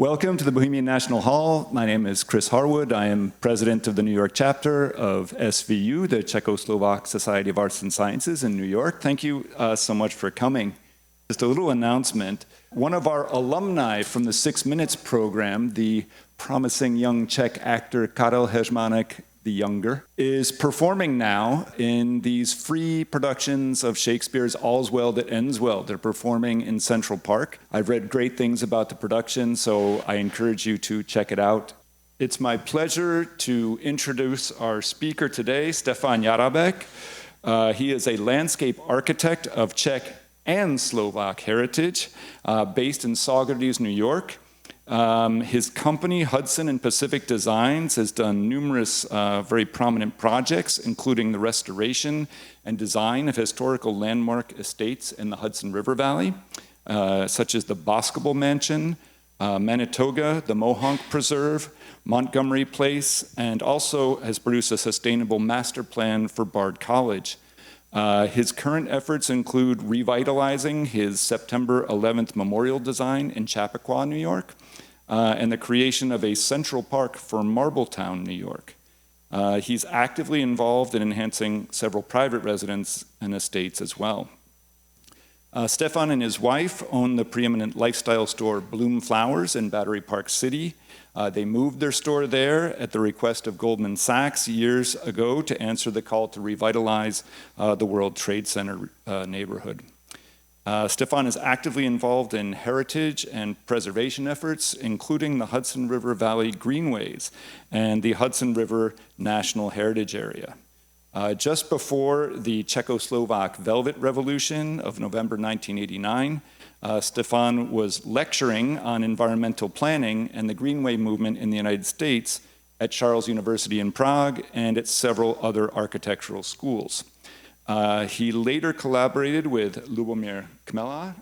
Welcome to the Bohemian National Hall. My name is Chris Harwood. I am president of the New York chapter of SVU, the Czechoslovak Society of Arts and Sciences in New York. Thank you so much for coming. Just a little announcement. One of our alumni from the 6 Minutes program, the promising young Czech actor Karel Heřmánek the Younger, is performing now in these free productions of Shakespeare's All's Well That Ends Well. They're performing in Central Park. I've read great things about the production, so I encourage you to check it out. It's my pleasure to introduce our speaker today, Stefan Yarabek. He is a landscape architect of Czech and Slovak heritage, based in Saugerties, New York. His company, Hudson and Pacific Designs, has done numerous very prominent projects, including the restoration and design of historical landmark estates in the Hudson River Valley, such as the Boscobel Mansion, Manitoga, the Mohonk Preserve, Montgomery Place, and also has produced a sustainable master plan for Bard College. His current efforts include revitalizing his September 11th memorial design in Chappaqua, New York, and the creation of a central park for Marbletown, New York. He's actively involved in enhancing several private residence and estates as well. Stefan and his wife own the preeminent lifestyle store Bloom Flowers in Battery Park City. They moved their store there at the request of Goldman Sachs years ago to answer the call to revitalize the World Trade Center neighborhood. Stefan is actively involved in heritage and preservation efforts, including the Hudson River Valley Greenways and the Hudson River National Heritage Area. Just before the Czechoslovak Velvet Revolution of November 1989, Stefan was lecturing on environmental planning and the Greenway movement in the United States at Charles University in Prague and at several other architectural schools. He later collaborated with Lubomir Chmelar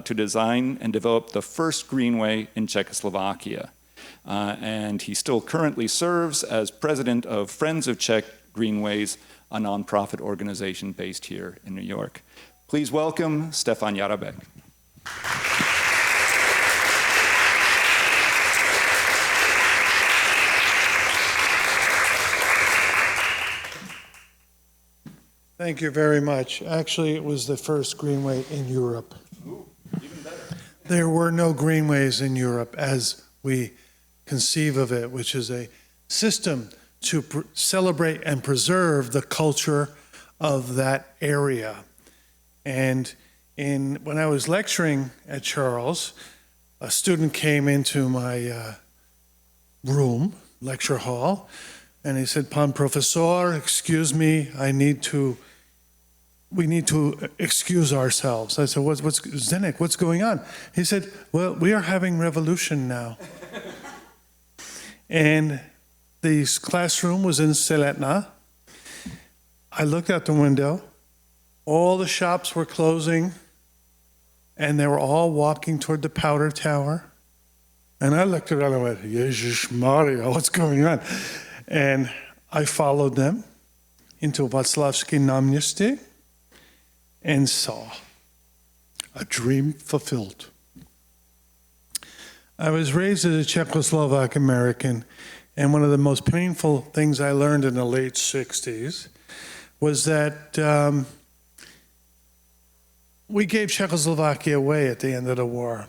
to design and develop the first Greenway in Czechoslovakia. And he still currently serves as president of Friends of Czech Greenways, a nonprofit organization based here in New York. Please welcome Stefan Yarabek. Thank you very much. Actually, it was the first Greenway in Europe. Ooh, even better. There were no Greenways in Europe as we conceive of it, which is a system to celebrate and preserve the culture of that area. And when I was lecturing at Charles, a student came into my room, lecture hall, and he said, "Pan professor, excuse me, we need to excuse ourselves." I said, what's Zdenek, what's going on? He said, "Well, we are having revolution now." And the classroom was in Seletna. I looked out the window. All the shops were closing, and they were all walking toward the Powder Tower. And I looked around and went, "Ježiš Maria, what's going on?" And I followed them into Václavské náměstí and saw a dream fulfilled. I was raised as a Czechoslovak American, and one of the most painful things I learned in the late 60s was that we gave Czechoslovakia away at the end of the war.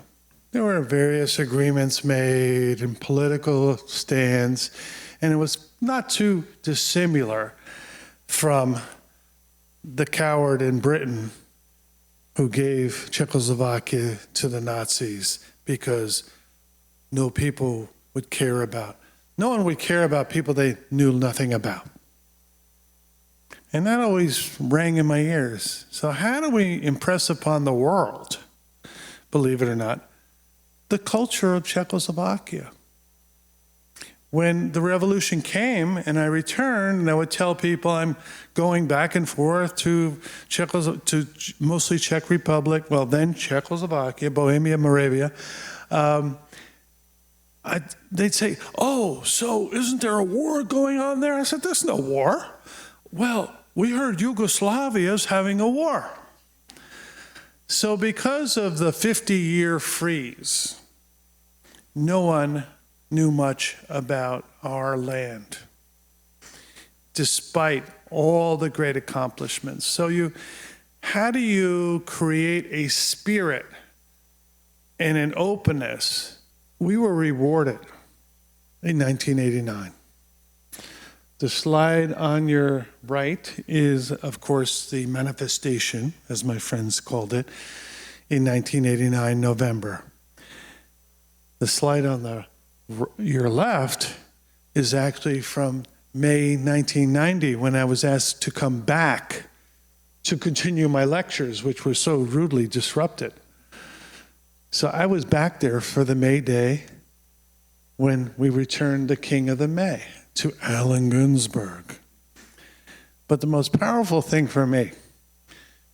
There were various agreements made and political stands, and it was not too dissimilar from the coward in Britain who gave Czechoslovakia to the Nazis because no one would care about people they knew nothing about. And that always rang in my ears. So how do we impress upon the world, believe it or not, the culture of Czechoslovakia? When the revolution came and I returned, and I would tell people I'm going back and forth to mostly Czech Republic, well then Czechoslovakia, Bohemia, Moravia, they'd say, "Oh, so isn't there a war going on there?" I said, "There's no war." "Well, we heard Yugoslavia's having a war." So because of the 50-year freeze no one knew much about our land, despite all the great accomplishments. So how do you create a spirit and an openness? We were rewarded in 1989. The slide on your right is, of course, the manifestation, as my friends called it, in 1989, November. The slide on your left is actually from May 1990, when I was asked to come back to continue my lectures, which were so rudely disrupted. So I was back there for the May Day when we returned the King of the May to Allen Ginsberg. But the most powerful thing for me,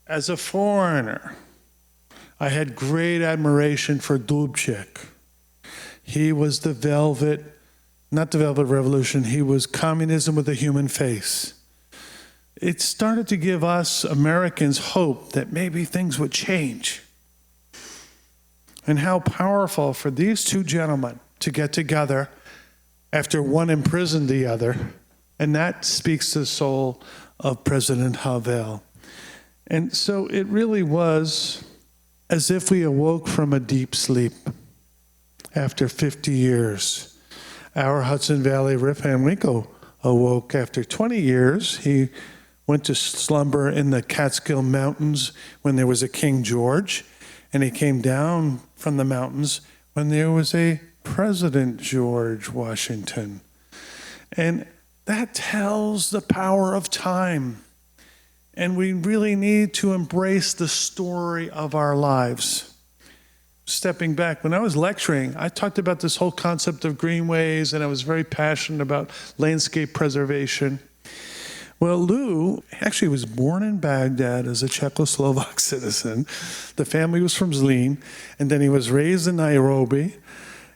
as a foreigner, I had great admiration for Dubček. He was not the Velvet Revolution, he was communism with a human face. It started to give us Americans hope that maybe things would change. And how powerful for these two gentlemen to get together after one imprisoned the other. And that speaks to the soul of President Havel. And so it really was as if we awoke from a deep sleep after 50 years. Our Hudson Valley Rip Van Winkle awoke after 20 years. He went to slumber in the Catskill Mountains when there was a King George, and he came down from the mountains when there was a President George Washington. And that tells the power of time. And we really need to embrace the story of our lives. Stepping back, when I was lecturing, I talked about this whole concept of greenways, and I was very passionate about landscape preservation. Well, Lou actually was born in Baghdad as a Czechoslovak citizen. The family was from Zlín, and then he was raised in Nairobi.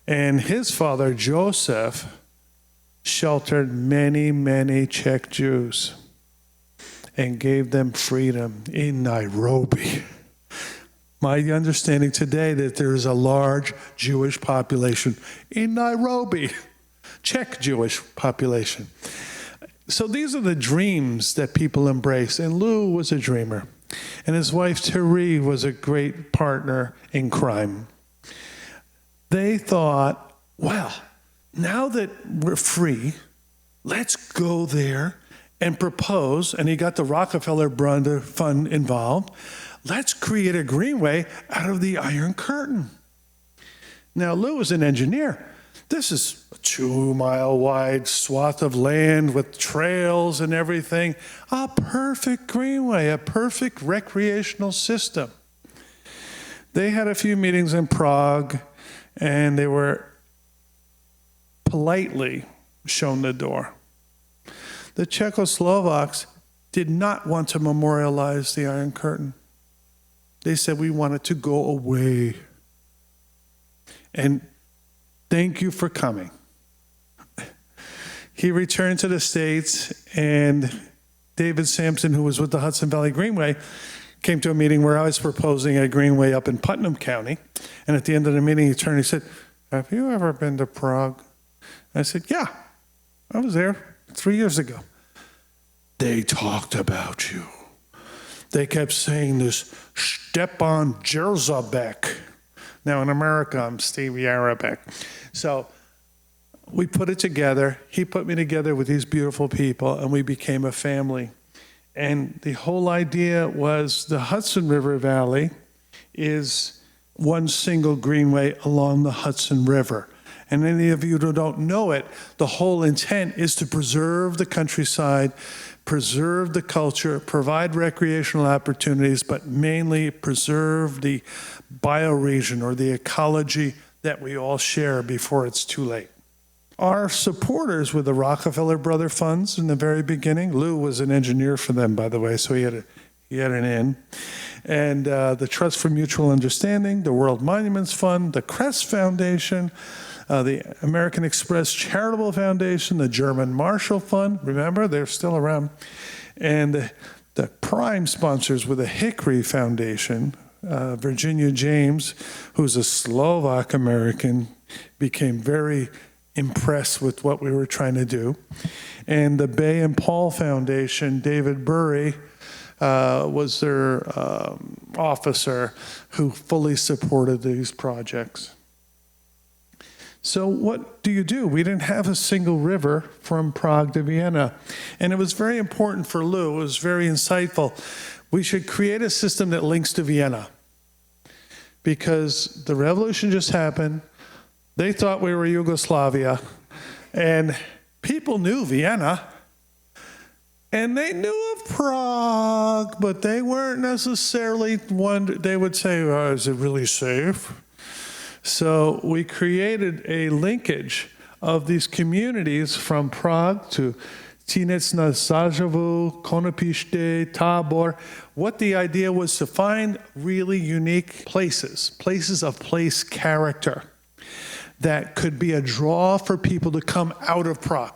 And his father, Josef, sheltered many, many Czech Jews and gave them freedom in Nairobi. My understanding today that there is a large Jewish population in Nairobi, Czech Jewish population. So these are the dreams that people embrace, and Lou was a dreamer. And his wife, Tiree, was a great partner in crime. They thought, well, now that we're free, let's go there and propose, and he got the Rockefeller Brothers Fund involved. Let's create a greenway out of the Iron Curtain. Now, Lou was an engineer. This is a 2-mile wide swath of land with trails and everything. A perfect greenway, a perfect recreational system. They had a few meetings in Prague, and they were politely shown the door. The Czechoslovaks did not want to memorialize the Iron Curtain. They said, we want it to go away. And thank you for coming. He returned to the States, and David Sampson, who was with the Hudson Valley Greenway, came to a meeting where I was proposing a greenway up in Putnam County. And at the end of the meeting, he turned and he said, have you ever been to Prague? I said, yeah, I was there 3 years ago. They talked about you. They kept saying this, Stefan Yarabek. Now in America, I'm Steve Yarabek. So we put it together. He put me together with these beautiful people, and we became a family. And the whole idea was the Hudson River Valley is one single greenway along the Hudson River. And any of you who don't know it, the whole intent is to preserve the countryside, preserve the culture, provide recreational opportunities, but mainly preserve the bioregion or the ecology that we all share before it's too late. Our supporters were the Rockefeller Brothers funds in the very beginning. Lou was an engineer for them, by the way, so he had an in. And the Trust for Mutual Understanding, the World Monuments Fund, the Crest Foundation, the American Express Charitable Foundation, the German Marshall Fund, remember, they're still around. And the prime sponsors were the Hickory Foundation, Virginia James, who's a Slovak-American became very impressed with what we were trying to do. And the Bay and Paul Foundation, David Burry, was their officer who fully supported these projects. So what do you do? We didn't have a single river from Prague to Vienna. And it was very important for Lou. It was very insightful. We should create a system that links to Vienna. Because the revolution just happened. They thought we were Yugoslavia. And people knew Vienna. And they knew of Prague, but they weren't necessarily they would say, oh, is it really safe? So we created a linkage of these communities from Prague to Tinec na Zažavu, Konopište, Tabor. What the idea was to find really unique places of place character that could be a draw for people to come out of Prague,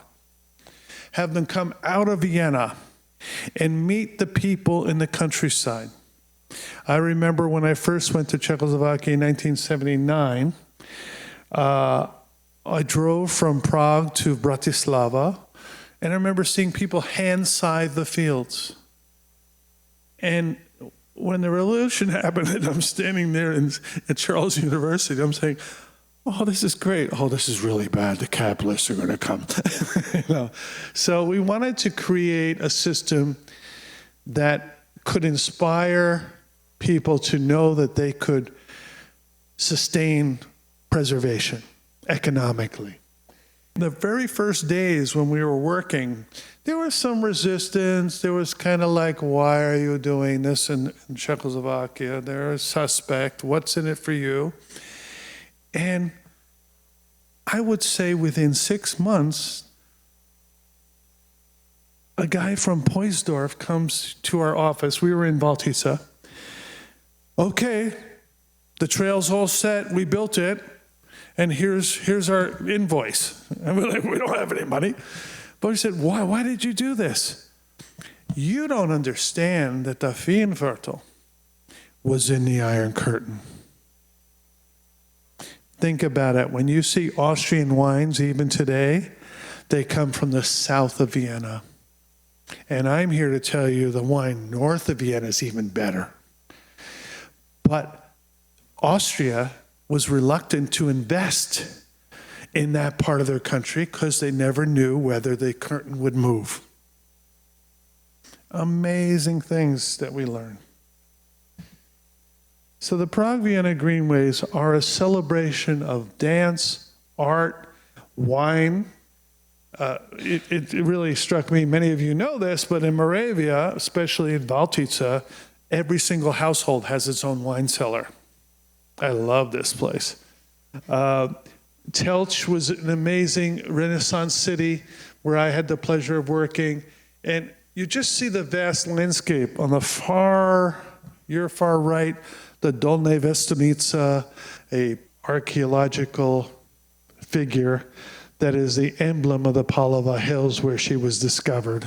have them come out of Vienna and meet the people in the countryside. I remember when I first went to Czechoslovakia in 1979, I drove from Prague to Bratislava, and I remember seeing people hand scythe the fields. And when the revolution happened, and I'm standing there at Charles University, I'm saying, oh, this is great. Oh, this is really bad. The capitalists are going to come. So we wanted to create a system that could inspire people to know that they could sustain preservation economically. The very first days when we were working, there was some resistance. There was kind of like, why are you doing this in Czechoslovakia? They're a suspect. What's in it for you? And I would say within 6 months, a guy from Poisdorf comes to our office. We were in Valtice. Okay, the trail's all set. We built it. And here's our invoice. And we're like, we don't have any money. But he said, why did you do this? You don't understand that the Weinviertel was in the Iron Curtain. Think about it. When you see Austrian wines, even today, they come from the south of Vienna. And I'm here to tell you the wine north of Vienna is even better. But Austria was reluctant to invest in that part of their country because they never knew whether the curtain would move. Amazing things that we learn. So the Prague-Vienna Greenways are a celebration of dance, art, wine. It really struck me, many of you know this, but in Moravia, especially in Valtice, every single household has its own wine cellar. I love this place. Telch was an amazing Renaissance city where I had the pleasure of working. And you just see the vast landscape on your far right, the Dolní Věstonice, a archaeological figure that is the emblem of the Palava Hills where she was discovered.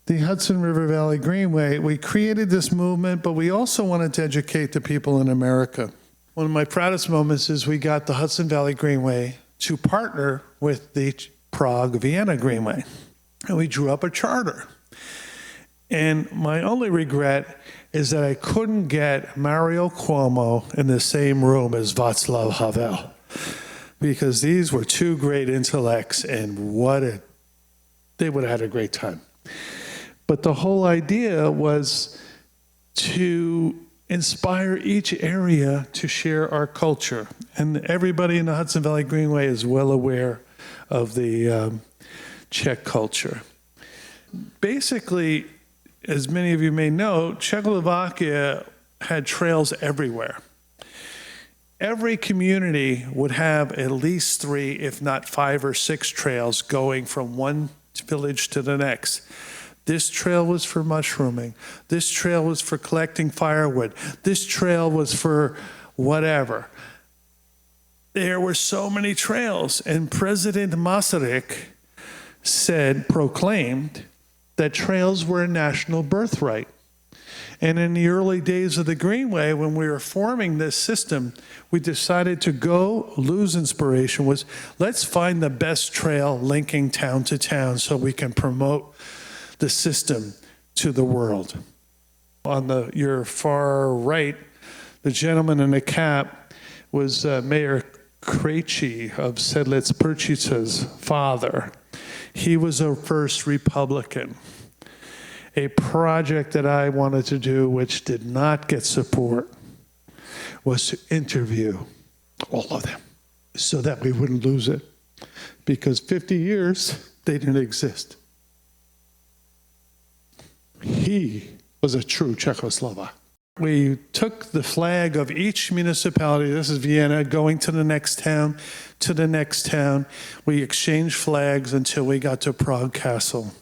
The Hudson River Valley Greenway, we created this movement, but we also wanted to educate the people in America. One of my proudest moments is we got the Hudson Valley Greenway to partner with the Prague-Vienna Greenway. And we drew up a charter. And my only regret is that I couldn't get Mario Cuomo in the same room as Václav Havel, because these were two great intellects, and they would have had a great time. But the whole idea was to inspire each area to share our culture. And everybody in the Hudson Valley Greenway is well aware of the Czech culture. Basically, as many of you may know, Czechoslovakia had trails everywhere. Every community would have at least 3, if not 5 or 6 trails going from one village to the next. This trail was for mushrooming. This trail was for collecting firewood. This trail was for whatever. There were so many trails, and President Masaryk proclaimed that trails were a national birthright. And in the early days of the Greenway, when we were forming this system, we decided to lose inspiration was, let's find the best trail linking town to town so we can promote the system to the world. On your far right, the gentleman in the cap was Mayor Krejci of Sedlec Prčica's father. He was a first Republican. A project that I wanted to do, which did not get support, was to interview all of them so that we wouldn't lose it. Because 50 years, they didn't exist. He was a true Czechoslovak. We took the flag of each municipality, this is Vienna, going to the next town, to the next town. We exchanged flags until we got to Prague Castle,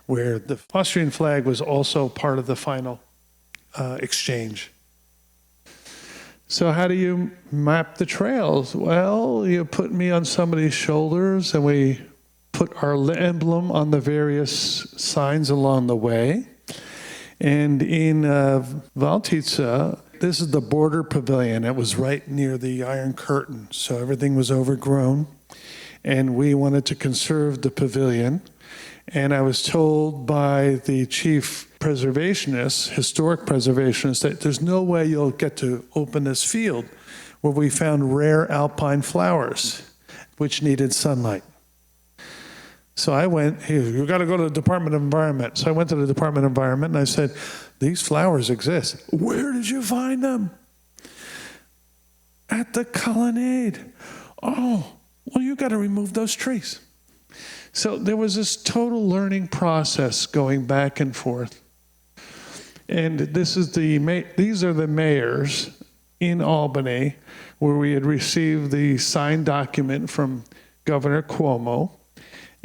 where the Austrian flag was also part of the final exchange. So how do you map the trails? Well, you put me on somebody's shoulders and we put our emblem on the various signs along the way. And in Valtice, this is the border pavilion. It was right near the Iron Curtain, so everything was overgrown. And we wanted to conserve the pavilion. And I was told by the chief preservationist, historic preservationist, that there's no way you'll get to open this field where we found rare alpine flowers, which needed sunlight. So I went, hey, you got to go to the Department of Environment. So I went to the Department of Environment and I said, these flowers exist. Where did you find them? At the colonnade. Oh, well, you got to remove those trees. So there was this total learning process going back and forth. And these are the mayors in Albany, where we had received the signed document from Governor Cuomo.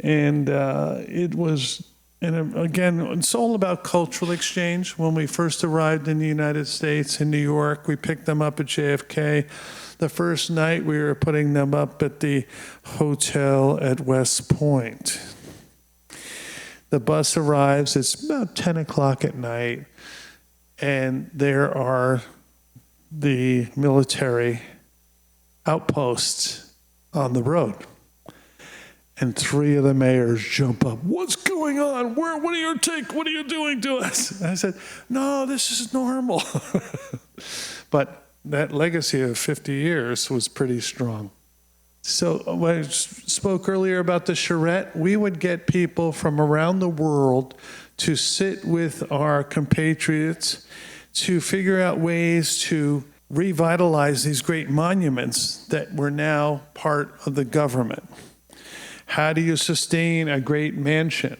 And it was, and again, it's all about cultural exchange. When we first arrived in the United States, in New York, we picked them up at JFK. The first night we were putting them up at the hotel at West Point. The bus arrives, it's about 10 o'clock at night, and there are the military outposts on the road. And three of the mayors jump up. What's going on? What are you doing to us? And I said, no, this is normal. But that legacy of 50 years was pretty strong. So when I spoke earlier about the charrette, we would get people from around the world to sit with our compatriots to figure out ways to revitalize these great monuments that were now part of the government. How do you sustain a great mansion?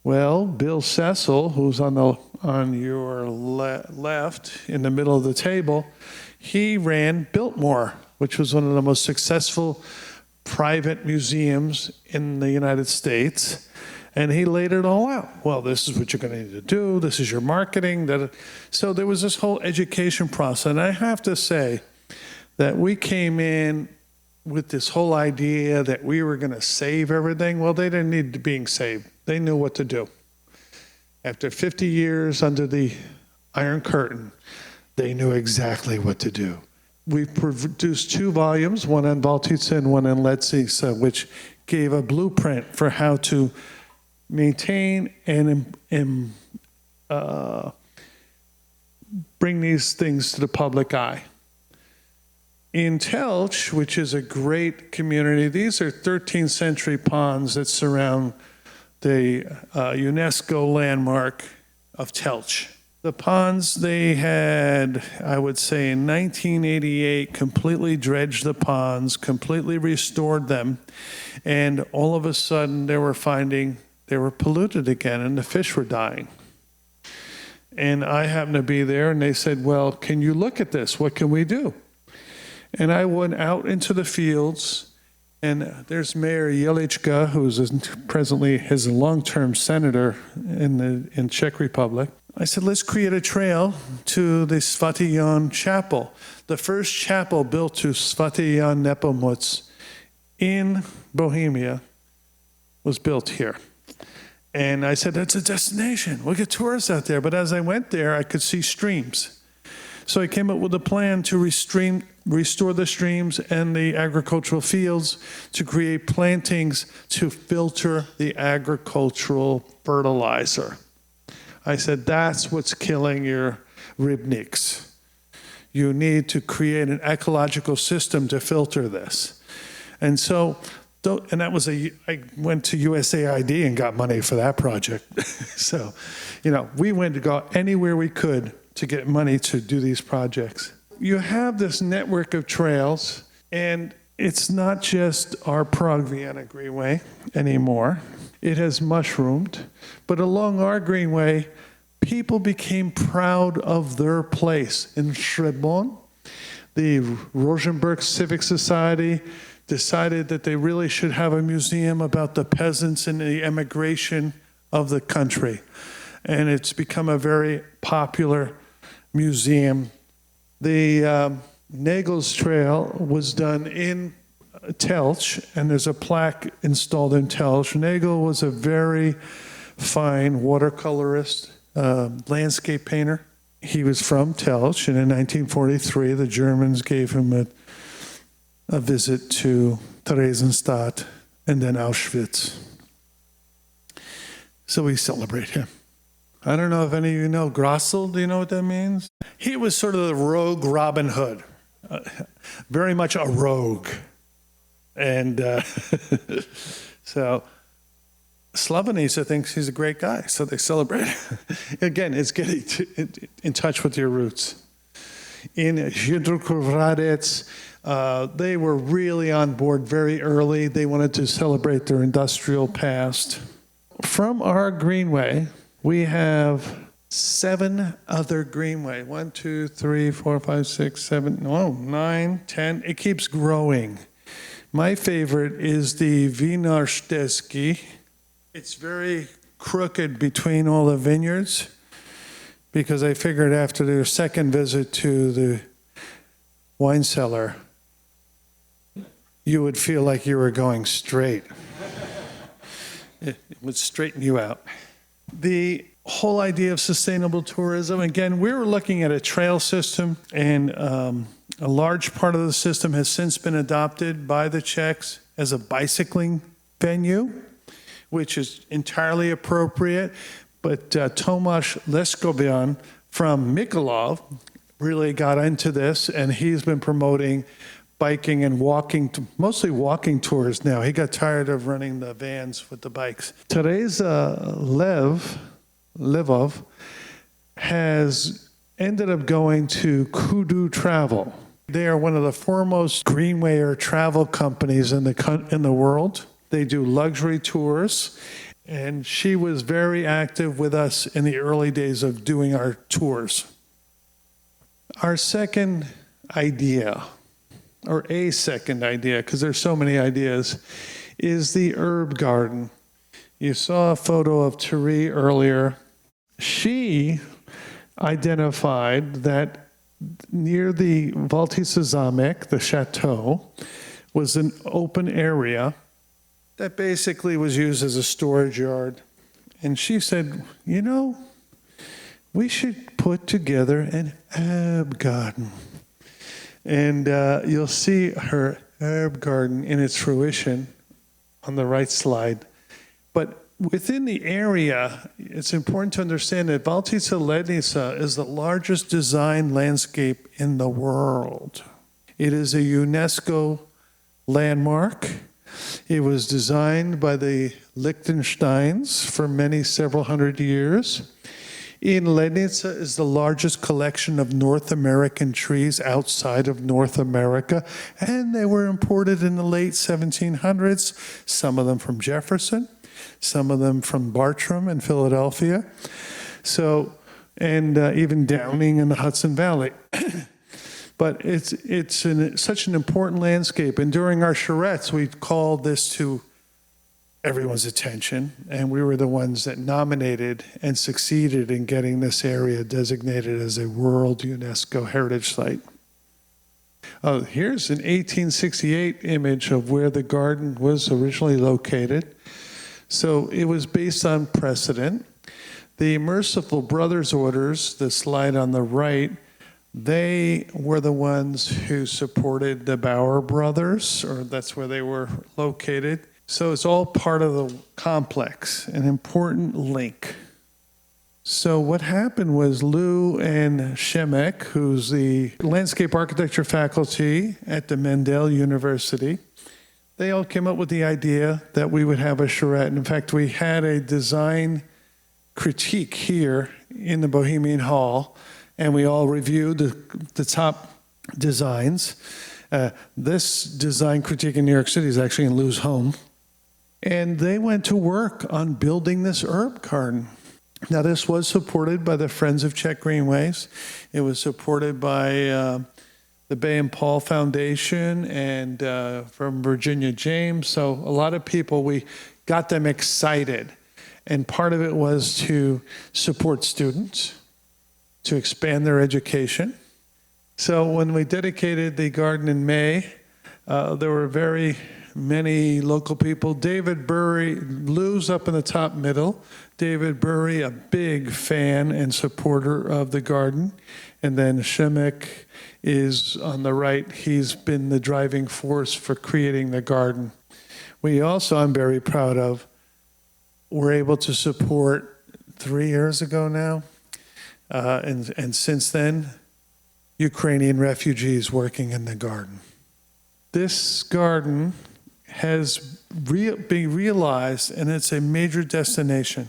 Well, Bill Cecil, who's on your left in the middle of the table, he ran Biltmore, which was one of the most successful private museums in the United States. And he laid it all out. Well, this is what you're going to need to do. This is your marketing. So there was this whole education process. And I have to say that we came in with this whole idea that we were going to save everything. Well, they didn't need being saved. They knew what to do. After 50 years under the Iron Curtain, they knew exactly what to do. We produced 2 volumes, one on Valtice and one on Letzice, which gave a blueprint for how to maintain and bring these things to the public eye. In Telch, which is a great community, these are 13th century ponds that surround the UNESCO landmark of Telch. The ponds they had, I would say in 1988, completely dredged the ponds, completely restored them, and all of a sudden they were finding they were polluted again and the fish were dying. And I happened to be there and they said, well, can you look at this? What can we do? And I went out into the fields, and there's Mayor Jelička, who's presently his long-term senator in Czech Republic. I said, let's create a trail to the Svatý Jan Chapel. The first chapel built to Svatý Jan Nepomuc in Bohemia was built here. And I said, that's a destination. We'll get tourists out there. But as I went there, I could see streams. So I came up with a plan to restore the streams and the agricultural fields, to create plantings to filter the agricultural fertilizer. I said, that's what's killing your rybniks. You need to create an ecological system to filter this. And so, and that was I went to USAID and got money for that project. So, we went to go anywhere we could to get money to do these projects. You have this network of trails, and it's not just our Prague Vienna Greenway anymore. It has mushroomed, but along our Greenway, people became proud of their place. In Szrebon, the Rosenberg Civic Society decided that they really should have a museum about the peasants and the emigration of the country. And it's become a very popular museum. The Nagels Trail was done in Telch, and there's a plaque installed in Telch. Nagel was a very fine watercolorist, landscape painter. He was from Telch, and in 1943, the Germans gave him a visit to Theresienstadt and then Auschwitz. So we celebrate him. I don't know if any of you know Grossel. Do you know what that means? He was sort of the rogue Robin Hood, very much a rogue. And so Slavenica thinks he's a great guy, so they celebrate. Again, it's getting in touch with your roots. In Židrokov they were really on board very early. They wanted to celebrate their industrial past. From our Greenway, we have 7 other Greenway. 1, 2, 3, 4, 5, 6, 7, 9, 10. It keeps growing. My favorite is the Wienersteski. It's very crooked between all the vineyards, because I figured after their second visit to the wine cellar, you would feel like you were going straight. It would straighten you out. The whole idea of sustainable tourism, again, we were looking at a trail system, and a large part of the system has since been adopted by the Czechs as a bicycling venue, which is entirely appropriate. But Tomáš Leskobian from Mikulov really got into this, and he's been promoting biking and walking, mostly walking tours now. He got tired of running the vans with the bikes. Teresa Lvov has ended up going to Kudu Travel. They are one of the foremost Greenway or travel companies in the world. They do luxury tours, and she was very active with us in the early days of doing our tours. Our second idea, or a second idea, because there's so many ideas, is the herb garden. You saw a photo of Tiree earlier. She identified that near the Valtice the chateau, was an open area that basically was used as a storage yard. And she said, we should put together an herb garden. And you'll see her herb garden in its fruition on the right slide. But within the area, it's important to understand that Valtice Lednica is the largest design landscape in the world. It is a UNESCO landmark. It was designed by the Liechtensteins for several hundred years. In Lednica is the largest collection of North American trees outside of North America, and they were imported in the late 1700s, some of them from Jefferson, some of them from Bartram in Philadelphia, and even Downing in the Hudson Valley. But it's such an important landscape, and during our charrettes, we called this to everyone's attention, and we were the ones that nominated and succeeded in getting this area designated as a World UNESCO Heritage Site. Here's an 1868 image of where the garden was originally located. So it was based on precedent. The Merciful Brothers orders, the slide on the right, they were the ones who supported the Bauer Brothers, or that's where they were located. So it's all part of the complex, an important link. So what happened was Lou and Shemek, who's the landscape architecture faculty at the Mendel University, they all came up with the idea that we would have a charrette. In fact, we had a design critique here in the Bohemian Hall, and we all reviewed the top designs. This design critique in New York City is actually in Lou's home. And they went to work on building this herb garden. Now, this was supported by the Friends of Czech Greenways. It was supported by the Bay and Paul Foundation and from Virginia James. So a lot of people, we got them excited. And part of it was to support students, to expand their education. So when we dedicated the garden in May, there were very many local people. David Burry, Lou's up in the top middle. David Burry, a big fan and supporter of the garden. And then Shemek is on the right. He's been the driving force for creating the garden. We also, I'm very proud of, were able to support 3 years ago now, and since then, Ukrainian refugees working in the garden. This garden has been realized, and it's a major destination.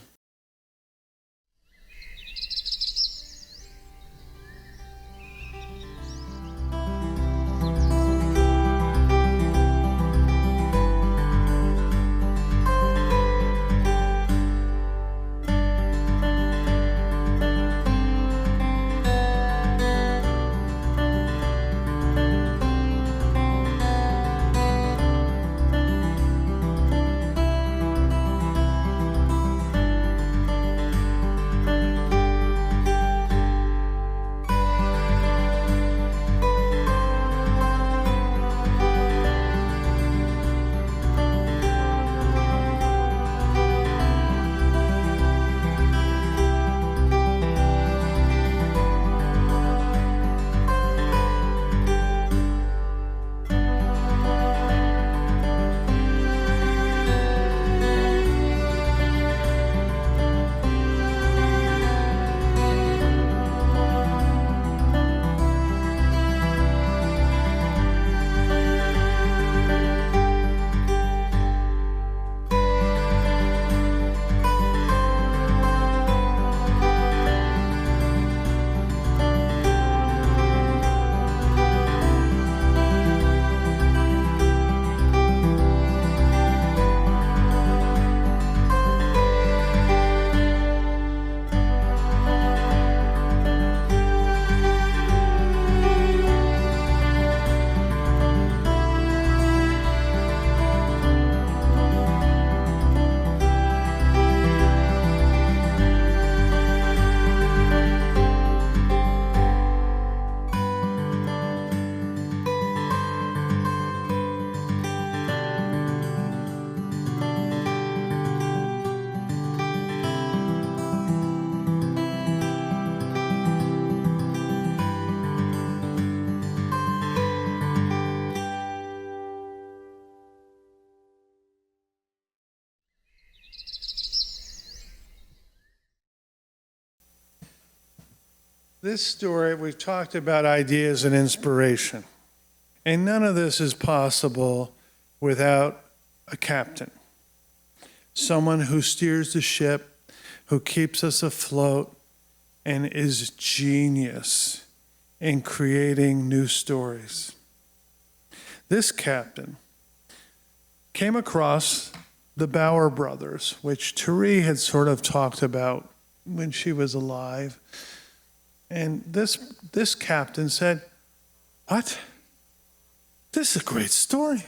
This story, we've talked about ideas and inspiration. And none of this is possible without a captain. Someone who steers the ship, who keeps us afloat, and is genius in creating new stories. This captain came across the Bauer Brothers, which Tiree had sort of talked about when she was alive. And this captain said, "What? This is a great story.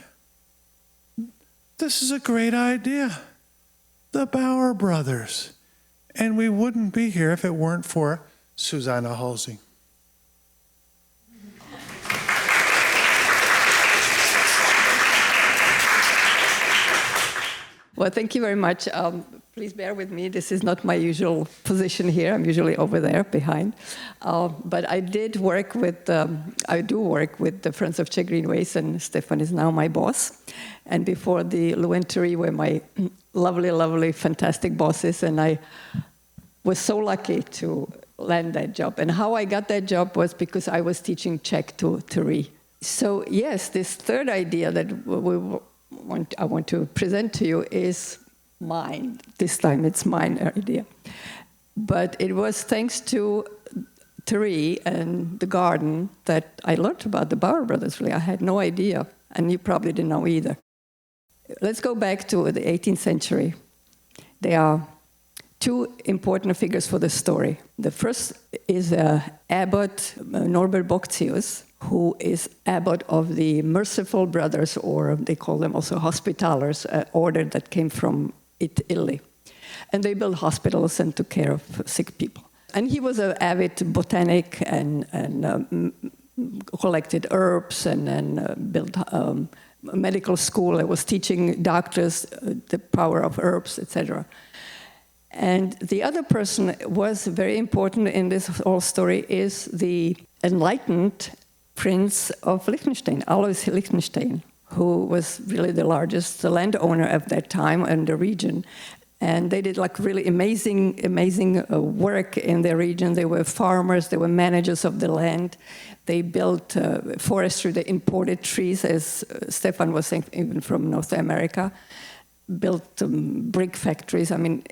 This is a great idea. The Bauer Brothers." And we wouldn't be here if it weren't for Suzanna Halsey. Well, thank you very much. Please bear with me. This is not my usual position here. I'm usually over there behind. But I do work with the Friends of Czech Greenways, and Stefan is now my boss. And before, the Lubomir and Tiree were my lovely, lovely, fantastic bosses, and I was so lucky to land that job. And how I got that job was because I was teaching Czech to Tiree. So yes, this third idea that I want to present to you is mine. This time it's mine idea. But it was thanks to Tiree and the garden that I learned about the Bauer Brothers, really. I had no idea, and you probably didn't know either. Let's go back to the 18th century. There are two important figures for the story. The first is Abbot Norbert Boctius, who is abbot of the Merciful Brothers, or they call them also Hospitallers, an order that came from Italy. And they built hospitals and took care of sick people. And he was an avid botanic and collected herbs and built a medical school. It was teaching doctors the power of herbs, etc. And the other person was very important in this whole story is the enlightened Prince of Liechtenstein, Alois Liechtenstein, who was really the largest landowner of that time in the region. And they did like really amazing work in their region. They were farmers, they were managers of the land. They built forestry, they imported trees, as Stefan was saying, even from North America, built brick factories. I mean,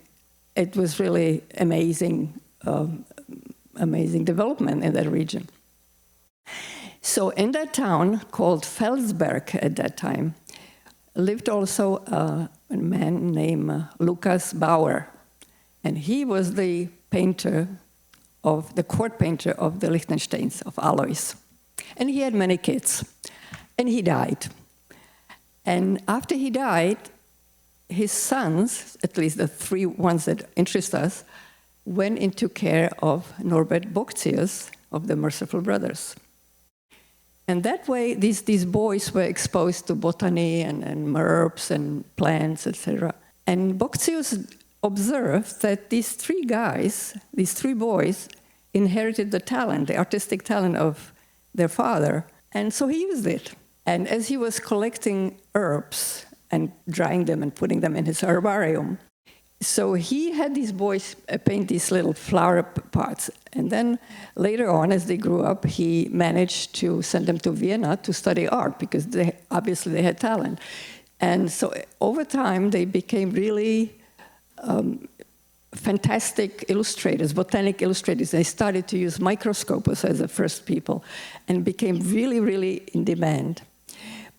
it was really amazing development in that region. So in that town called Felsberg at that time, lived also a man named Lucas Bauer. And he was the court painter of the Liechtensteins, of Alois. And he had many kids. And he died. And after he died, his sons, at least the three ones that interest us, went into care of Norbert Boctius of the Merciful Brothers. And that way, these boys were exposed to botany and herbs and plants, etc. And Boctius observed that these three boys, inherited the talent, the artistic talent of their father, and so he used it. And as he was collecting herbs and drying them and putting them in his herbarium, so he had these boys paint these little flower pots. And then later on, as they grew up, he managed to send them to Vienna to study art, because obviously they had talent. And so over time, they became really fantastic illustrators, botanic illustrators. They started to use microscopes as the first people and became really, really in demand.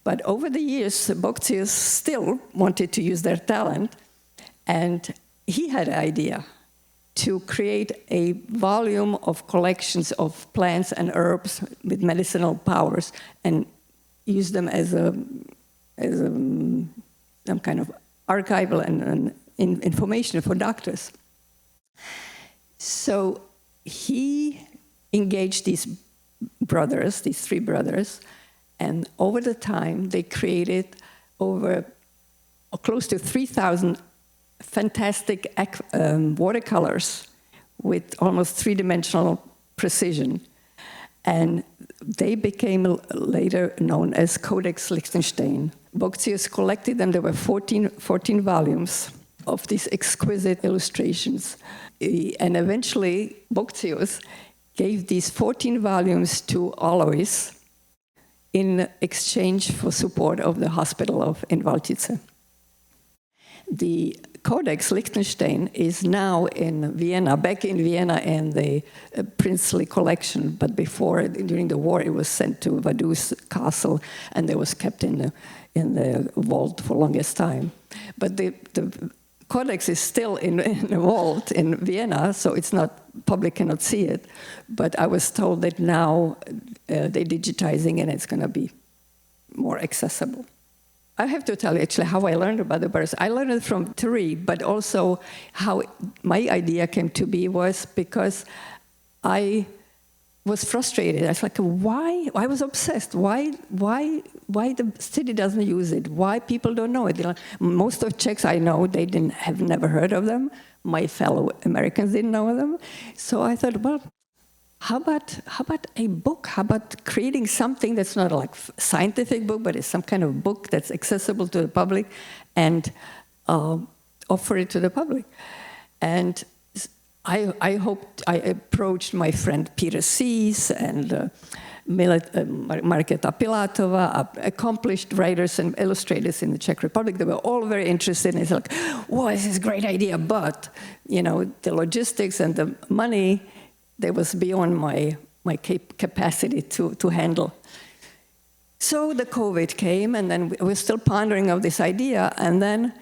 But over the years, Boctius still wanted to use their talent, and he had an idea to create a volume of collections of plants and herbs with medicinal powers and use them as some kind of archival and information for doctors. So he engaged these three brothers, and over the time they created over close to 3,000 fantastic watercolors with almost three-dimensional precision. And they became later known as Codex Liechtenstein. Boctius collected them. There were 14 volumes of these exquisite illustrations. And eventually, Boctius gave these 14 volumes to Alois in exchange for support of the hospital in Valtice. The Codex Liechtenstein is now in Vienna, back in Vienna in the princely collection, but before, during the war, it was sent to Vaduz Castle, and it was kept in the vault for longest time. But the Codex is still in the vault in Vienna, so it's not, public cannot see it. But I was told that now they're digitizing and it's going to be more accessible. I have to tell you actually how I learned about the birds. I learned it from Tiree, but also how my idea came to be was because I was frustrated. I was like, why? I was obsessed. Why the city doesn't use it? Why people don't know it? Most of Czechs I know, they have never heard of them. My fellow Americans didn't know them. So I thought, well, how about a book? How about creating something that's not like a scientific book, but it's some kind of book that's accessible to the public, and offer it to the public? And I approached my friend Peter Sees and Markéta Pilatova, accomplished writers and illustrators in the Czech Republic. They were all very interested, and it's like, whoa, this is a great idea, but, the logistics and the money, that was beyond my capacity to handle. So the COVID came, and then we were still pondering of this idea, and then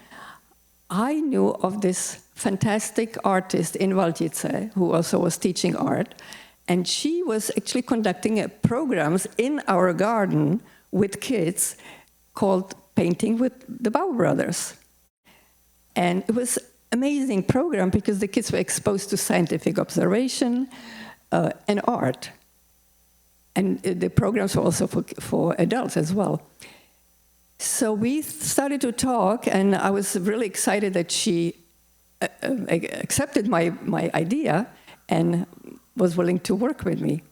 I knew of this fantastic artist in Valtice, who also was teaching art, and she was actually conducting programs in our garden with kids called Painting with the Bauer Brothers. And it was amazing program because the kids were exposed to scientific observation and art. And the programs were also for adults as well. So we started to talk, and I was really excited that she accepted my idea and was willing to work with me.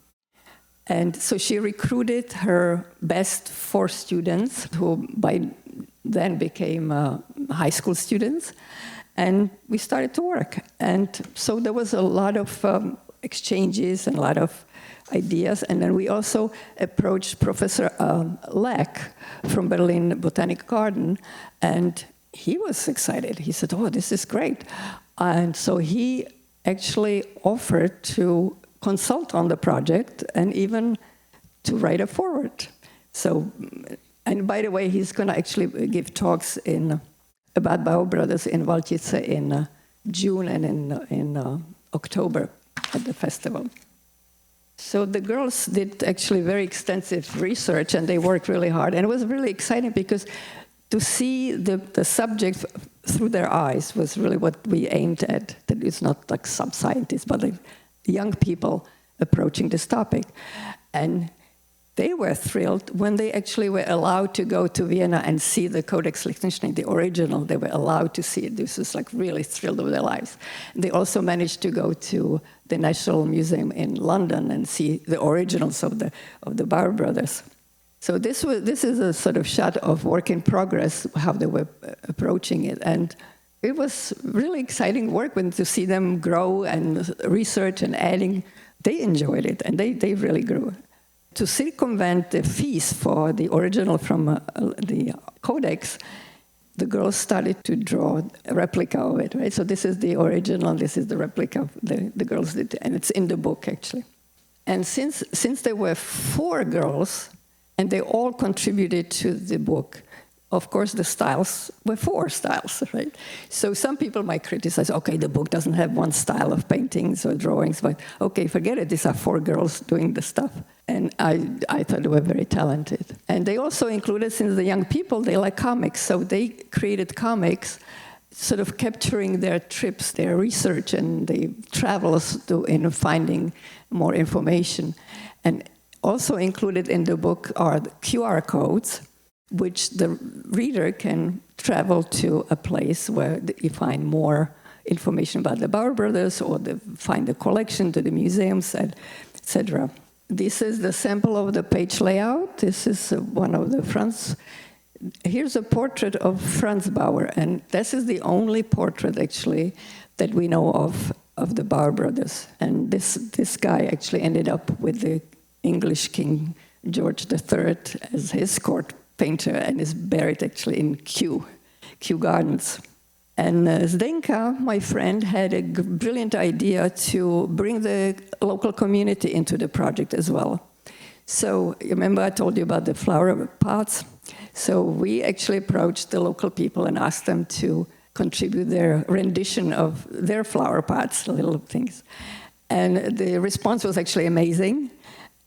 And so she recruited her best 4 students, who by then became high school students, and we started to work. And so there was a lot of exchanges and a lot of ideas. And then we also approached Professor Leck from Berlin Botanical Garden, and he was excited. He said, oh, this is great. And so he actually offered to consult on the project and even to write a foreword. So, and by the way, he's going to actually give talks about Bauer Brothers in Valtice in June and in October at the festival. So the girls did actually very extensive research, and they worked really hard. And it was really exciting because to see the subject through their eyes was really what we aimed at. That it's not like some scientists, but like young people approaching this topic. And they were thrilled when they actually were allowed to go to Vienna and see the Codex Liechtenstein, the original. They were allowed to see it. This was like really thrilled with their lives. And they also managed to go to the National Museum in London and see the originals of the Bauer Brothers. So this is a sort of shot of work in progress, how they were approaching it. And it was really exciting work to see them grow and research and adding. They enjoyed it, and they really grew. To circumvent the fees for the original from the Codex, the girls started to draw a replica of it, right? So this is the original, this is the replica the girls did, and it's in the book, actually. And since there were 4 girls, and they all contributed to the book, of course, the styles were 4 styles, right? So some people might criticize, okay, the book doesn't have one style of paintings or drawings, but okay, forget it, these are 4 girls doing the stuff. And I thought they were very talented. And they also included, since the young people, they like comics, so they created comics sort of capturing their trips, their research, and their travels in finding more information. And also included in the book are the QR codes, which the reader can travel to a place where you find more information about the Bauer Brothers, or find the collection to the museums, etc. This is the sample of the page layout. This is one of the Franz. Here's a portrait of Franz Bauer, and this is the only portrait, actually, that we know of the Bauer Brothers. And this guy actually ended up with the English King George III as his court painter, and is buried actually in Kew Gardens. And Zdenka, my friend, had a brilliant idea to bring the local community into the project as well. So remember I told you about the flower pots? So we actually approached the local people and asked them to contribute their rendition of their flower pots, little things. And the response was actually amazing.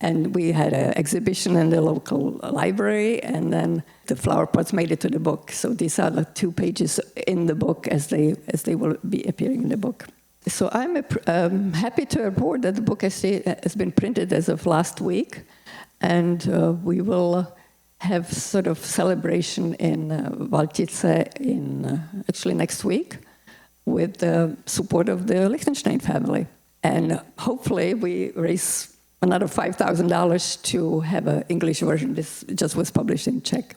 And we had an exhibition in the local library, and then the flower pots made it to the book. So these are the 2 pages in the book as they will be appearing in the book. So I'm happy to report that the book has been printed as of last week, and we will have sort of celebration in Valtice actually next week with the support of the Liechtenstein family. And hopefully we raise another $5,000 to have an English version. This just was published in Czech.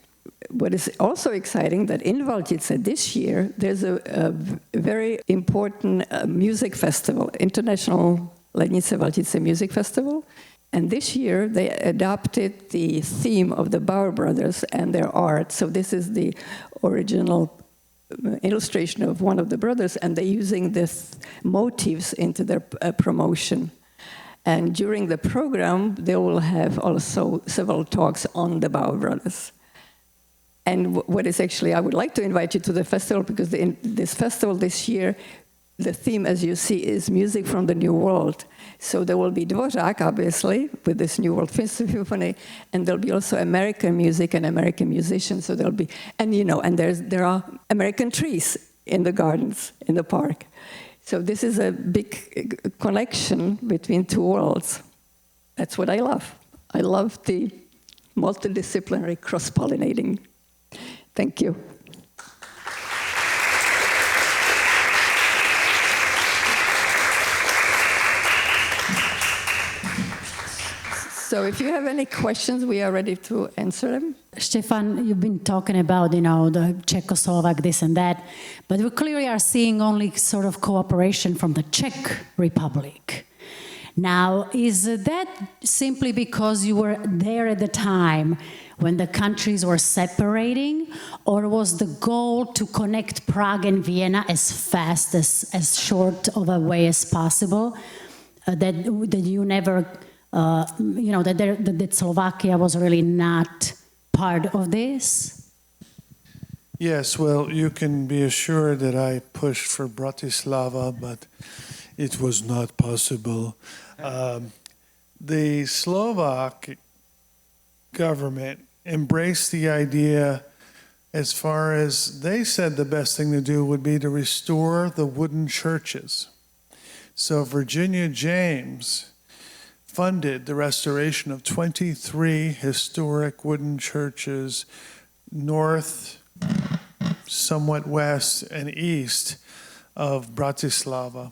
What is also exciting that in Valtice this year, there's a very important music festival, International Lednice Valtice Music Festival. And this year, they adopted the theme of the Bauer Brothers and their art. So this is the original illustration of one of the brothers, and they're using this motifs into their promotion. And during the program, they will have also several talks on the Bauer Brothers. And what is actually, I would like to invite you to the festival, because this festival this year, the theme, as you see, is music from the New World. So there will be Dvořák, obviously, with this New World Symphony, and there'll be also American music and American musicians. So there'll be, and and there are American trees in the gardens, in the park. So this is a big connection between two worlds. That's what I love. I love the multidisciplinary cross-pollinating. Thank you. So if you have any questions, we are ready to answer them. Stefan, you've been talking about, the Czechoslovak, this and that, but we clearly are seeing only sort of cooperation from the Czech Republic. Now, is that simply because you were there at the time when the countries were separating, or was the goal to connect Prague and Vienna as fast, as short of a way as possible, that you never... that Slovakia was really not part of this? Yes, well, you can be assured that I pushed for Bratislava, but it was not possible. The Slovak government embraced the idea, as far as they said the best thing to do would be to restore the wooden churches. So Virginia James funded the restoration of 23 historic wooden churches north, somewhat west, and east of Bratislava.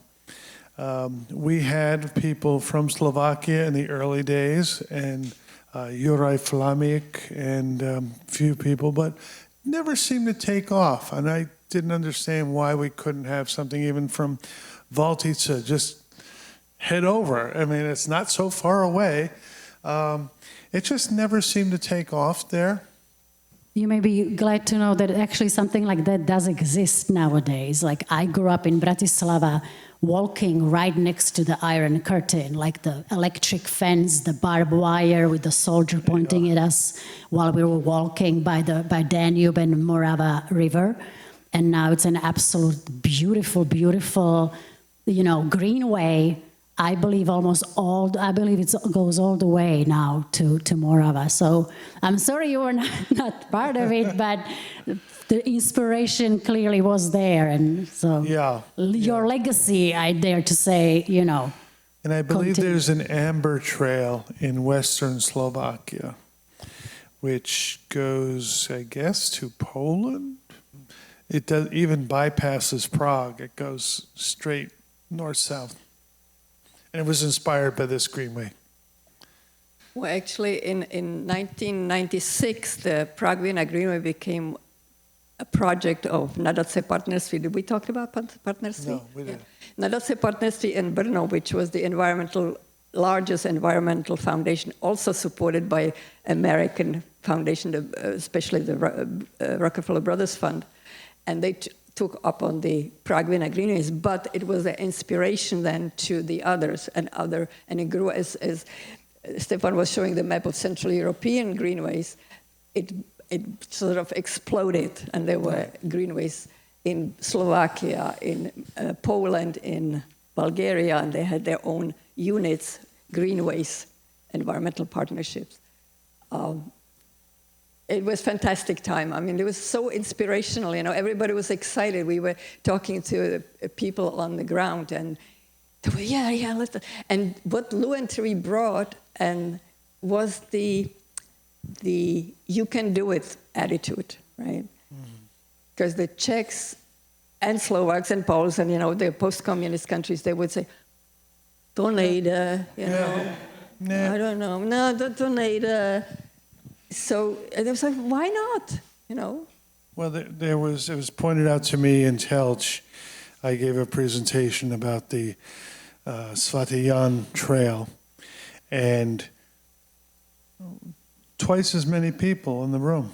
We had people from Slovakia in the early days, and Juraj Flamik and a few people, but never seemed to take off. And I didn't understand why we couldn't have something even from Valtice, just head over. I mean, it's not so far away. It just never seemed to take off there. You may be glad to know that actually something like that does exist nowadays. Like, I grew up in Bratislava, walking right next to the Iron Curtain, like the electric fence, the barbed wire with the soldier pointing at us while we were walking by Danube and Moravia River. And now it's an absolute beautiful, beautiful, greenway. I believe it goes all the way now to Moravia. So I'm sorry you were not part of it, but the inspiration clearly was there. And so your legacy, I dare to say, And I believe there's an amber trail in western Slovakia, which goes, I guess, to Poland. It even bypasses Prague. It goes straight north-south. And it was inspired by this greenway. Well, actually, in 1996, the Prague-Vienna Greenway became a project of Nadace Partnerství. Did we talk about Partnerství? No, we didn't. Nadace Partnerství in Brno, which was the largest environmental foundation, also supported by American foundation, especially the Rockefeller Brothers Fund. And they took up on the Prague-Vienna Greenways, but it was an inspiration then to the others, and it grew as Stefan was showing the map of Central European greenways. It sort of exploded, and there were greenways in Slovakia, in Poland, in Bulgaria, and they had their own units, greenways, environmental partnerships. It was fantastic time. I mean, it was so inspirational. You know, everybody was excited. We were talking to people on the ground, and they were, yeah, let's. And what Lou and Tiree brought and was the you can do it attitude, right? Because the Czechs and Slovaks and Poles and, you know, the post-communist countries, they would say, donate, you know, I don't know, no, don't donate. So it was like, why not, you know? Well, it was pointed out to me in Telch. I gave a presentation about the Svatý Jan Trail, and twice as many people in the room.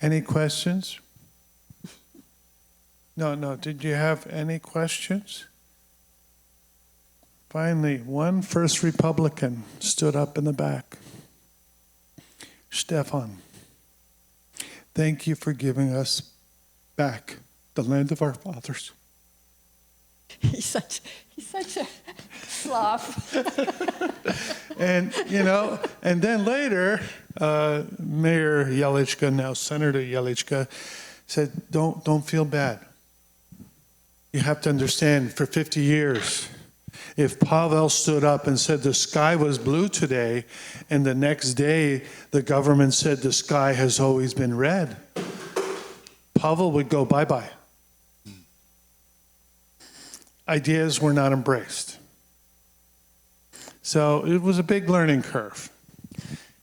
Any questions? No. Did you have any questions? Finally, one First Republican stood up in the back. Stefan, thank you for giving us back the land of our fathers. He's such a Slav. And, you know, and then later, Mayor Jelička, now Senator Jelička, said, don't feel bad. You have to understand, for 50 years, if Pavel stood up and said the sky was blue today, and the next day the government said the sky has always been red, Pavel would go bye-bye. Ideas were not embraced. So it was a big learning curve.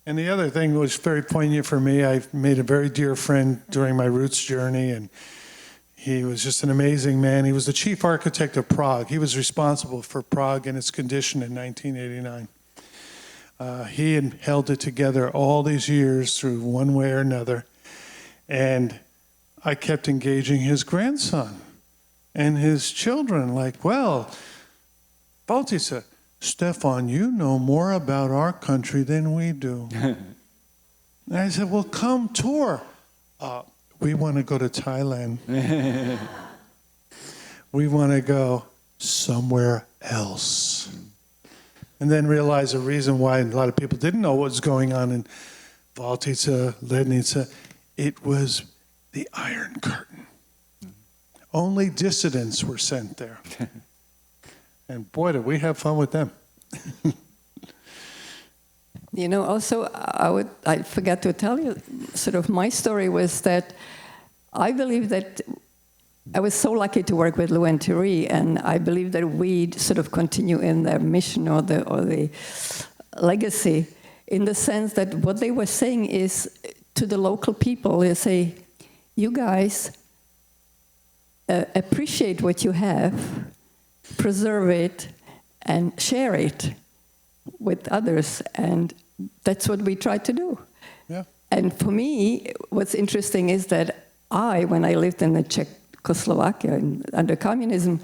And the other thing was very poignant for me. I made a very dear friend during my roots journey, and he was just an amazing man. He was the chief architect of Prague. He was responsible for Prague and its condition in 1989. He had held it together all these years through one way or another. And I kept engaging his grandson and his children, like, well, Valtice, Stefan, you know more about our country than we do. And I said, well, come tour. We want to go to Thailand. We want to go somewhere else. And then realize the reason why a lot of people didn't know what was going on in Valtice, Lednica, it was the Iron Curtain. Only dissidents were sent there. And boy, did we have fun with them. You know, also, I forgot to tell you, sort of my story was that I believe that I was so lucky to work with Lou and Tiree, and I believe that we sort of continue in their mission or the legacy, in the sense that what they were saying is to the local people, they say, you guys appreciate what you have, preserve it, and share it with others, and that's what we try to do. Yeah. And for me, what's interesting is that when I lived in the Czechoslovakia under communism,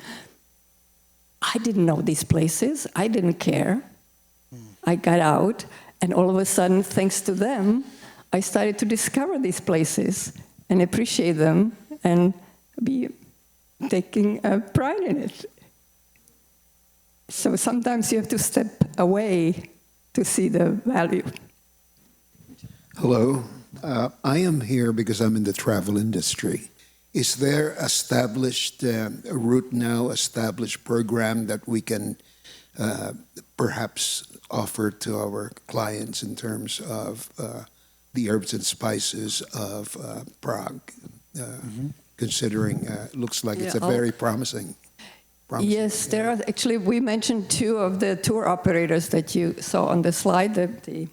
I didn't know these places. I didn't care. I got out, and all of a sudden, thanks to them, I started to discover these places and appreciate them and be taking pride in it. So sometimes you have to step away to see the value. Hello. I am here because I'm in the travel industry. Is there established a route now, established program that we can perhaps offer to our clients in terms of the herbs and spices of Prague? Considering it looks like it's a very promising. Yes, there are actually, we mentioned two of the tour operators that you saw on the slide, the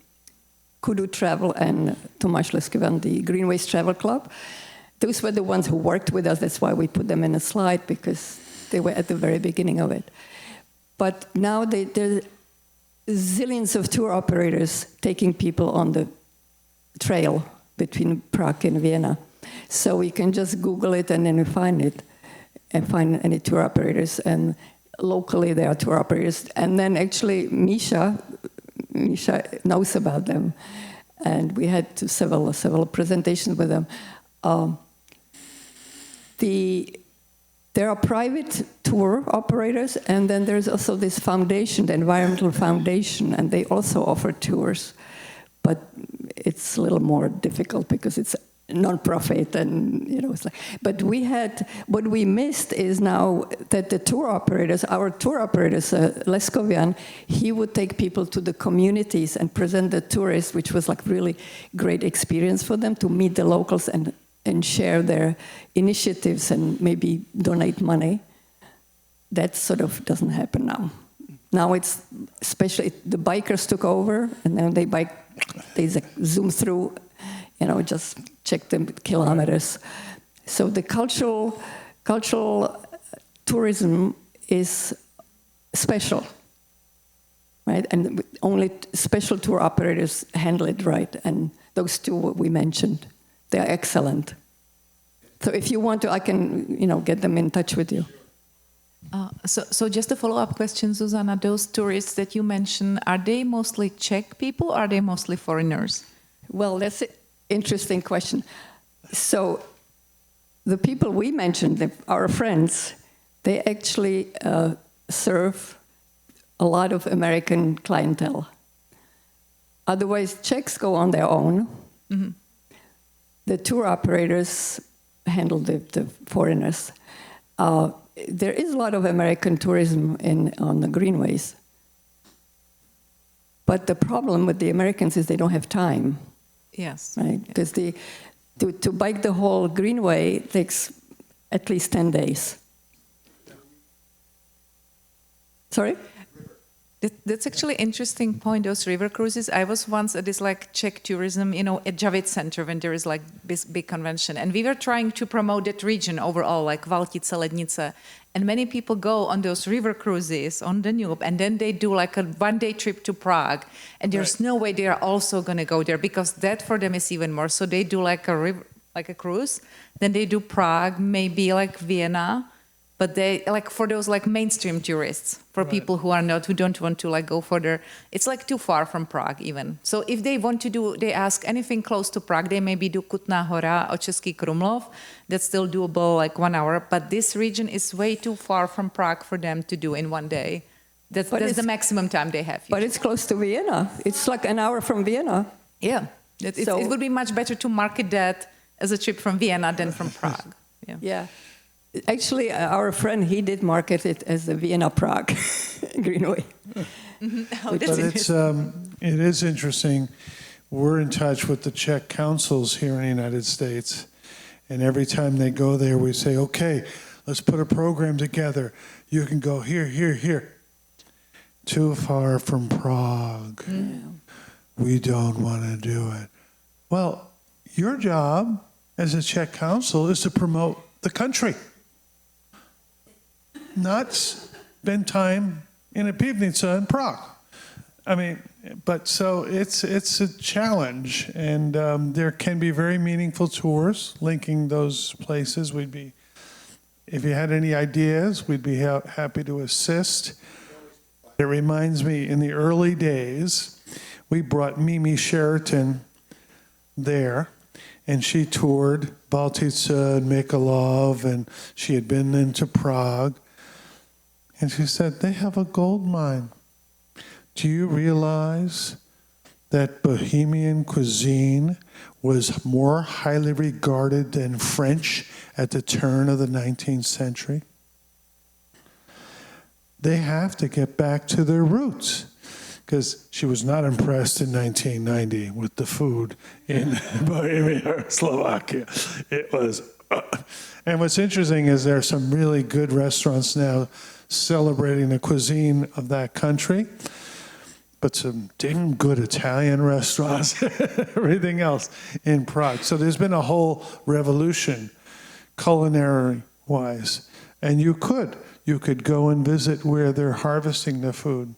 Kudu Travel and Tomáš Leskevan, the Greenways Travel Club. Those were the ones who worked with us. That's why we put them in a slide, because they were at the very beginning of it. But now there are zillions of tour operators taking people on the trail between Prague and Vienna. So you can just Google it and then you find it. And find any tour operators, and locally there are tour operators. And then actually Misha knows about them, and we had several presentations with them. There are private tour operators, and then there's also this foundation, the Environmental Foundation, and they also offer tours. but it's a little more difficult because it's non-profit and, it's like, but what we missed is now that our tour operators, Leskovian, he would take people to the communities and present the tourists, which was like really great experience for them to meet the locals and share their initiatives and maybe donate money. That sort of doesn't happen now. Now it's, especially the bikers took over and then they zoom through, just check the kilometers. So the cultural tourism is special, right? And only special tour operators handle it right. And those two we mentioned, they are excellent. So if you want to, I can, get them in touch with you. So just a follow-up question, Zuzana. Those tourists that you mentioned, are they mostly Czech people or are they mostly foreigners? Well, that's an interesting question. So the people we mentioned, our friends, they actually serve a lot of American clientele. Otherwise, Czechs go on their own. Mm-hmm. The tour operators handle the foreigners. There is a lot of American tourism on the Greenways. But the problem with the Americans is they don't have time. Yes. Right? Because to bike the whole Greenway takes at least 10 days. Sorry? That's actually an interesting point, those river cruises. I was once at this Czech tourism, at Javits Center when there is this big convention. And we were trying to promote that region overall, like Valtice, Lednice. And many people go on those river cruises on Danube, and then they do a one-day trip to Prague. And there's no way they are also going to go there because that for them is even more. So they do a cruise, then they do Prague, maybe Vienna. But they for those mainstream tourists, for people who don't want to go further, it's too far from Prague even. So if they want to they ask anything close to Prague, they maybe do Kutná Hora or Český Krumlov. That's still doable 1 hour. But this region is way too far from Prague for them to do in one day. That's the maximum time they have. But it's close to Vienna. It's an hour from Vienna. Yeah, it would be much better to market that as a trip from Vienna than from Prague. Yeah. Actually, our friend, he did market it as the Vienna-Prague Greenway. Mm-hmm. But it is interesting. We're in touch with the Czech councils here in the United States. And every time they go there, we say, okay, let's put a program together. You can go here, here, here. Too far from Prague. Mm. We don't want to do it. Well, your job as a Czech council is to promote the country. Not spend time in a pivnica in Prague. But so it's a challenge, and there can be very meaningful tours linking those places. If you had any ideas, we'd be happy to assist. It reminds me, in the early days, we brought Mimi Sheraton there, and she toured Valtice and Mikulov, and she had been into Prague. And she said, they have a gold mine. Do you realize that Bohemian cuisine was more highly regarded than French at the turn of the 19th century? They have to get back to their roots. Because she was not impressed in 1990 with the food in Bohemia, Slovakia. It was... And what's interesting is there are some really good restaurants now celebrating the cuisine of that country, but some damn good Italian restaurants, everything else in Prague. So there's been a whole revolution, culinary-wise. And you could go and visit where they're harvesting the food.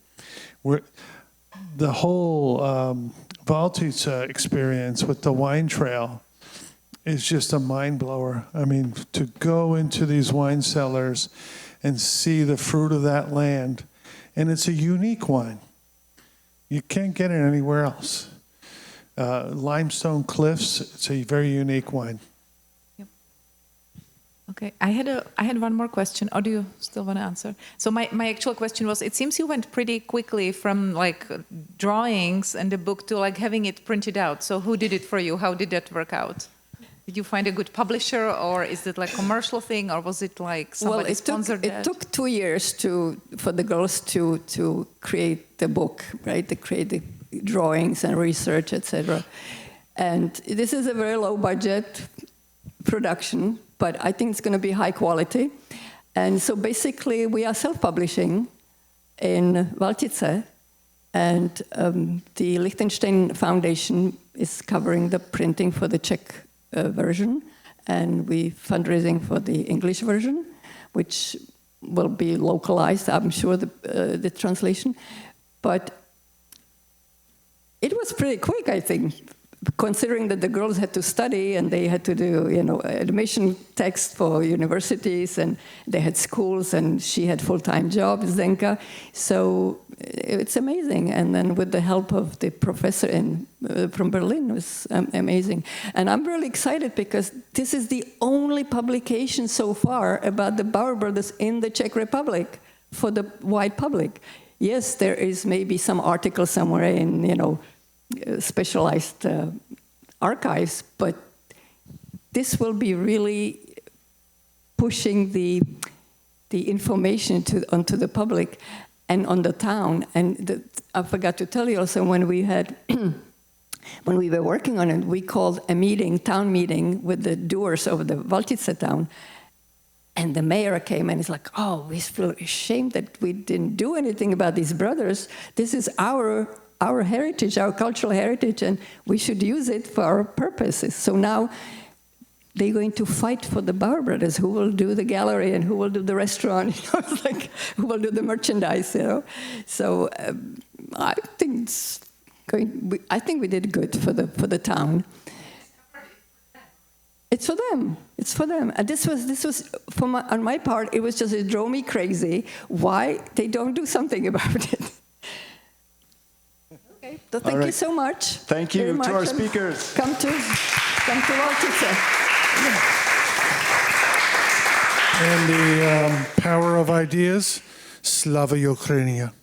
The whole Valtice experience with the wine trail is just a mind blower. To go into these wine cellars and see the fruit of that land, and it's a unique wine. You can't get it anywhere else. Limestone cliffs, it's a very unique wine. Yep. Okay, I had one more question. Or do you still want to answer? So my actual question was, it seems you went pretty quickly from like drawings and the book to like having it printed out. So who did it for you? How did that work out? Did you find a good publisher, or is it like a commercial thing, or was it like somebody sponsored that? It took 2 years for the girls to create the book, right? To create the drawings and research, etc. And this is a very low budget production, but I think it's going to be high quality. And so basically we are self-publishing in Valtice, and the Liechtenstein Foundation is covering the printing for the Czech version, and we fundraising for the English version, which will be localized, I'm sure, the translation. But it was pretty quick, I think, considering that the girls had to study and they had to do, admission text for universities, and they had schools, and she had full-time job, Zdenka. So it's amazing. And then with the help of the professor from Berlin, it was amazing. And I'm really excited because this is the only publication so far about the Bauer brothers in the Czech Republic for the wide public. Yes, there is maybe some article somewhere in, specialized archives, but this will be really pushing the information onto the public and on the town. And I forgot to tell you also, when we were working on it, we called a town meeting with the doers of the Valtice town. And the mayor came and is like, oh, we feel ashamed that we didn't do anything about these brothers. This is our heritage, our cultural heritage, and we should use it for our purposes. So now they're going to fight for the Bauer brothers, who will do the gallery and who will do the restaurant, it's like, who will do the merchandise, So I think I think we did good for the town. It's for them. It's for them. And this was on my part. It was just, it drove me crazy. Why they don't do something about it? Okay. So thank you so much. Thank you to our speakers. Come to Valtice. And the power of ideas. Slava Ukrainia.